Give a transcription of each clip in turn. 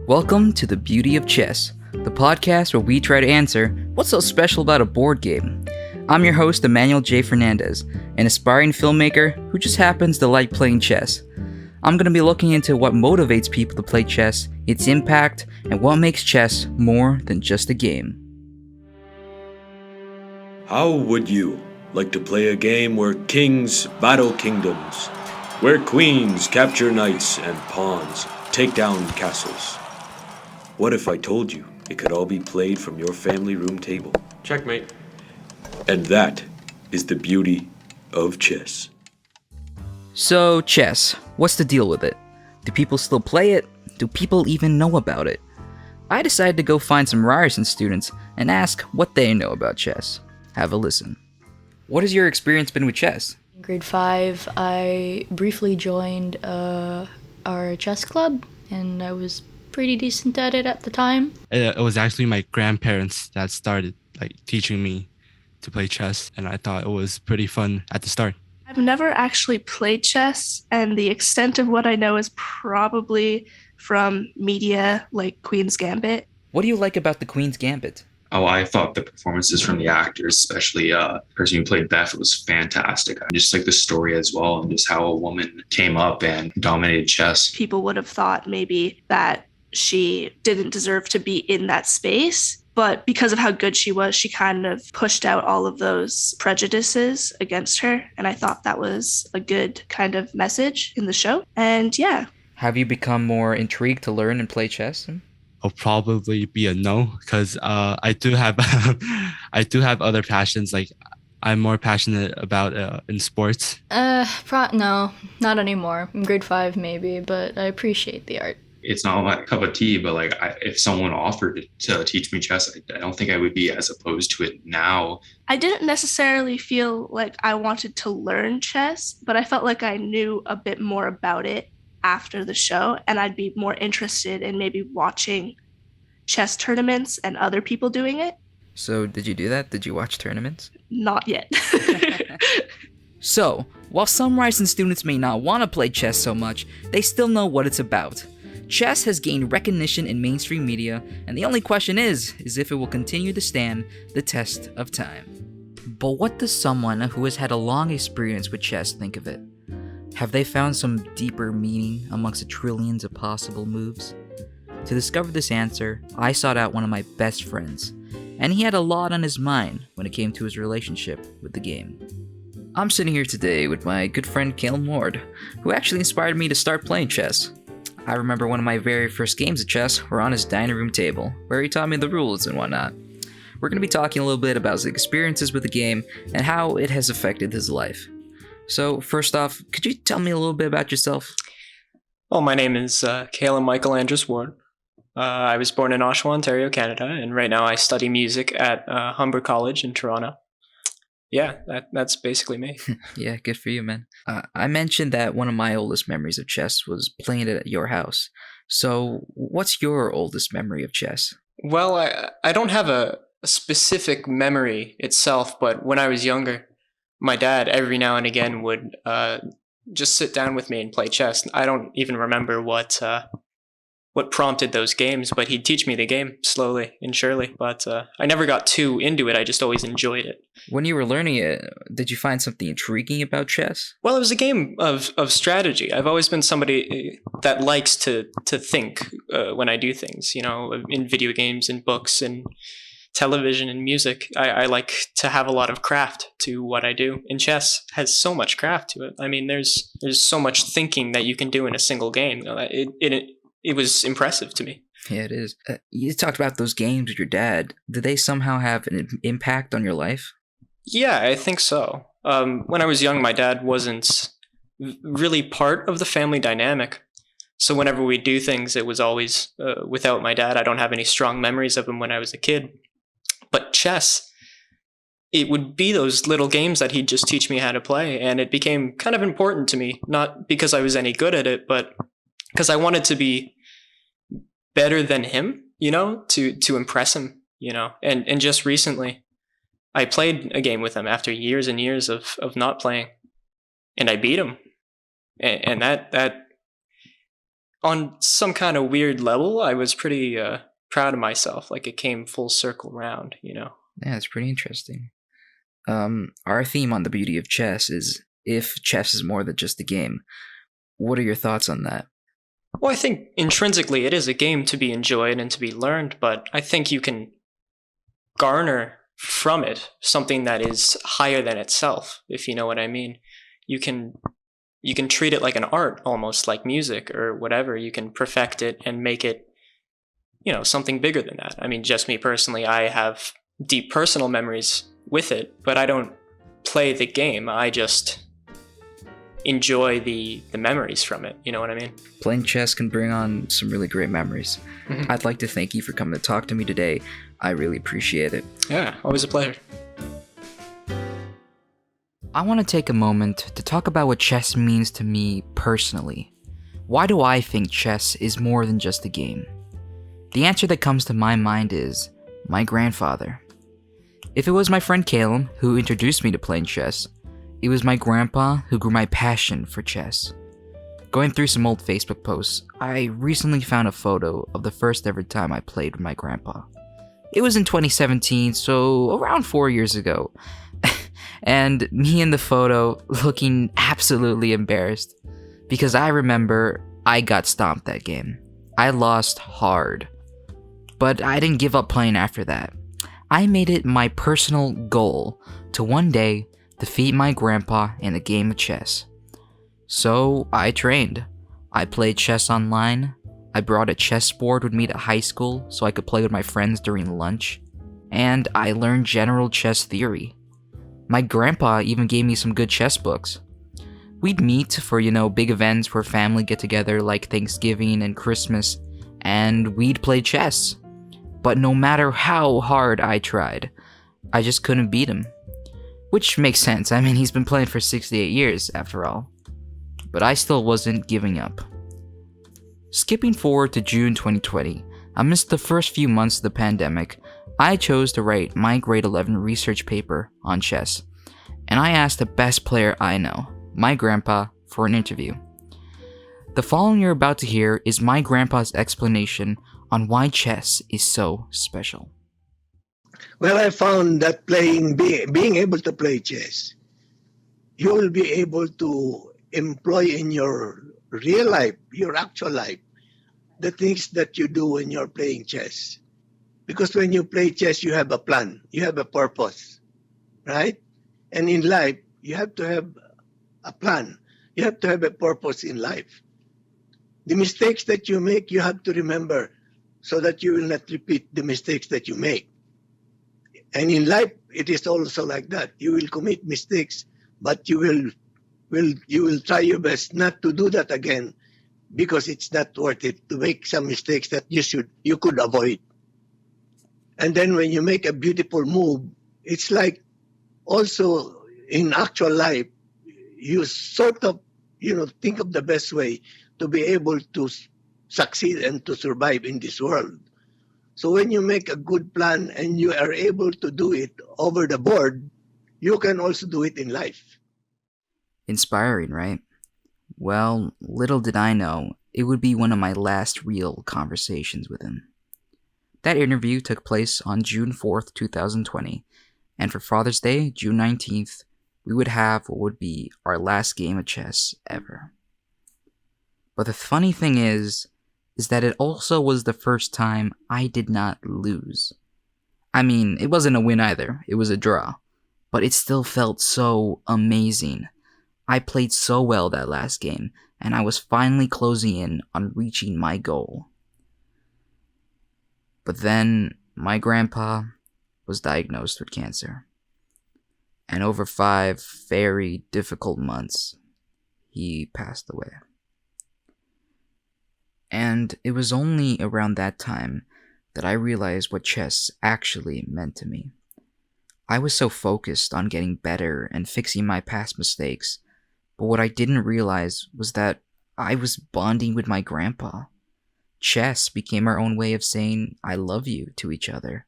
Welcome to The Beauty of Chess, the podcast where we try to answer what's so special about a board game. I'm your host, Emmanuel J. Fernandez, an aspiring filmmaker who just happens to like playing chess. I'm going to be looking into what motivates people to play chess, its impact, and what makes chess more than just a game. How would you like to play a game where kings battle kingdoms, where queens capture knights and pawns take down castles? What if I told you it could all be played from your family room table? Checkmate. And that is the beauty of chess. So, chess, what's the deal with it? Do people still play it? Do people even know about it? I decided to go find some Ryerson students and ask what they know about chess. Have a listen. What has your experience been with chess? In grade 5, I briefly joined our chess club, and I was pretty decent at it at the time. It was actually my grandparents that started teaching me to play chess, and I thought it was pretty fun at the start. I've never actually played chess, and the extent of what I know is probably from media like Queen's Gambit. What do you like about the Queen's Gambit? Oh, I thought the performances from the actors, especially the person who played Beth, was fantastic. I just like the story as well, and just how a woman came up and dominated chess. People would have thought maybe that she didn't deserve to be in that space, but because of how good she was, she kind of pushed out all of those prejudices against her, and I thought that was a good kind of message in the show. And yeah. Have you become more intrigued to learn and play chess? I'll probably be a no, because I do have I do have other passions. Like I'm more passionate about in sports. No, not anymore. In grade 5 maybe, but I appreciate the art. It's not my cup of tea, but if someone offered to teach me chess, I don't think I would be as opposed to it now. I didn't necessarily feel like I wanted to learn chess, but I felt like I knew a bit more about it after the show, and I'd be more interested in maybe watching chess tournaments and other people doing it. So, did you do that? Did you watch tournaments? Not yet. So, while some Ryerson students may not want to play chess so much, they still know what it's about. Chess has gained recognition in mainstream media, and the only question is if it will continue to stand the test of time. But what does someone who has had a long experience with chess think of it? Have they found some deeper meaning amongst the trillions of possible moves? To discover this answer, I sought out one of my best friends, and he had a lot on his mind when it came to his relationship with the game. I'm sitting here today with my good friend Caleb Ward, who actually inspired me to start playing chess. I remember one of my very first games of chess were on his dining room table, where he taught me the rules and whatnot. We're going to be talking a little bit about his experiences with the game and how it has affected his life. So, first off, could you tell me a little bit about yourself? Well, my name is Caleb Michael Andrews Ward. I was born in Oshawa, Ontario, Canada, and right now I study music at Humber College in Toronto. Yeah, that's basically me. Yeah, good for you, man. I mentioned that one of my oldest memories of chess was playing it at your house. So, what's your oldest memory of chess? Well, I don't have a specific memory itself, but when I was younger, my dad every now and again would just sit down with me and play chess. I don't even remember what prompted those games, but he'd teach me the game slowly and surely. But I never got too into it. I just always enjoyed it. When you were learning it, did you find something intriguing about chess? Well, it was a game of strategy. I've always been somebody that likes to think when I do things, in video games and books and television and music. I like to have a lot of craft to what I do, and chess has so much craft to it. I mean, there's so much thinking that you can do in a single game. It was impressive to me. Yeah, it is. You talked about those games with your dad. Did they somehow have an impact on your life? Yeah, I think so. When I was young, my dad wasn't really part of the family dynamic. So whenever we do things, it was always without my dad. I don't have any strong memories of him when I was a kid. But chess, it would be those little games that he'd just teach me how to play. And it became kind of important to me, not because I was any good at it, but because I wanted to be better than him, to impress him, And just recently, I played a game with him after years and years of not playing, and I beat him. And that on some kind of weird level, I was pretty proud of myself. Like it came full circle round, you know. Yeah, it's pretty interesting. Our theme on the beauty of chess is if chess is more than just a game. What are your thoughts on that? Well, I think intrinsically it is a game to be enjoyed and to be learned, but I think you can garner from it something that is higher than itself, if you know what I mean. You can treat it like an art, almost like music or whatever. You can perfect it and make it, you know, something bigger than that. I mean, just me personally, I have deep personal memories with it, but I don't play the game. I just enjoy the memories from it. You know what I mean? Playing chess can bring on some really great memories. Mhm. I'd like to thank you for coming to talk to me today. I really appreciate it. Yeah, always a pleasure. I want to take a moment to talk about what chess means to me personally. Why do I think chess is more than just a game? The answer that comes to my mind is my grandfather. If it was my friend Caleb who introduced me to playing chess, it was my grandpa who grew my passion for chess. Going through some old Facebook posts, I recently found a photo of the first ever time I played with my grandpa. It was in 2017, so around 4 years ago. And me in the photo looking absolutely embarrassed because I remember I got stomped that game. I lost hard. But I didn't give up playing after that. I made it my personal goal to one day defeat my grandpa in a game of chess. So I trained. I played chess online. I brought a chessboard with me to high school so I could play with my friends during lunch. And I learned general chess theory. My grandpa even gave me some good chess books. We'd meet for, big events where family get together like Thanksgiving and Christmas, and we'd play chess. But no matter how hard I tried, I just couldn't beat him. Which makes sense, I mean he's been playing for 68 years after all. But I still wasn't giving up. Skipping forward to June 2020, amidst the first few months of the pandemic, I chose to write my grade 11 research paper on chess, and I asked the best player I know, my grandpa, for an interview. The following you're about to hear is my grandpa's explanation on why chess is so special. Well, I found that being able to play chess, you will be able to employ in your real life, your actual life, the things that you do when you're playing chess. Because when you play chess, you have a plan, you have a purpose, right? And in life, you have to have a plan. You have to have a purpose in life. The mistakes that you make, you have to remember so that you will not repeat the mistakes that you make. And in life, it is also like that. You will commit mistakes, but you will try your best not to do that again because it's not worth it to make some mistakes that you could avoid. And then when you make a beautiful move, it's like also in actual life, you sort of, think of the best way to be able to succeed and to survive in this world. So when you make a good plan and you are able to do it over the board, you can also do it in life. Inspiring, right? Well, little did I know, it would be one of my last real conversations with him. That interview took place on June 4th, 2020, and for Father's Day, June 19th, we would have what would be our last game of chess ever. But the funny thing is that it also was the first time I did not lose. I mean, it wasn't a win either, it was a draw, but it still felt so amazing. I played so well that last game, and I was finally closing in on reaching my goal. But then, my grandpa was diagnosed with cancer. And over 5 very difficult months, he passed away. And it was only around that time that I realized what chess actually meant to me. I was so focused on getting better and fixing my past mistakes, but what I didn't realize was that I was bonding with my grandpa. Chess became our own way of saying I love you to each other.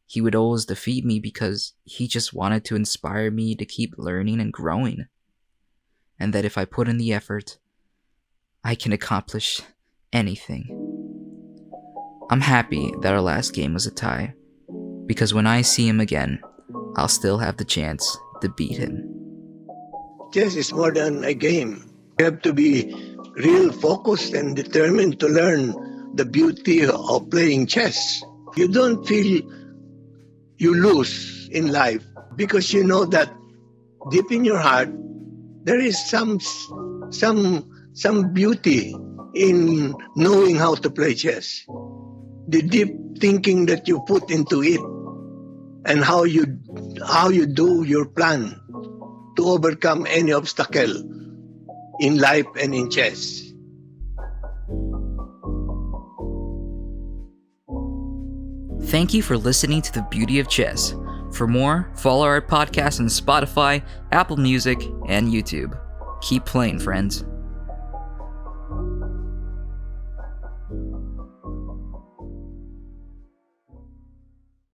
He would always defeat me because he just wanted to inspire me to keep learning and growing. And that if I put in the effort, I can accomplish anything. I'm happy that our last game was a tie, because when I see him again, I'll still have the chance to beat him. Chess is more than a game. You have to be real focused and determined to learn the beauty of playing chess. You don't feel you lose in life because you know that deep in your heart there is some beauty in knowing how to play chess. The deep thinking that you put into it and how you do your plan to overcome any obstacle in life and in chess. Thank you for listening to The Beauty of Chess. For more, follow our podcast on Spotify, Apple Music, and YouTube. Keep playing, friends.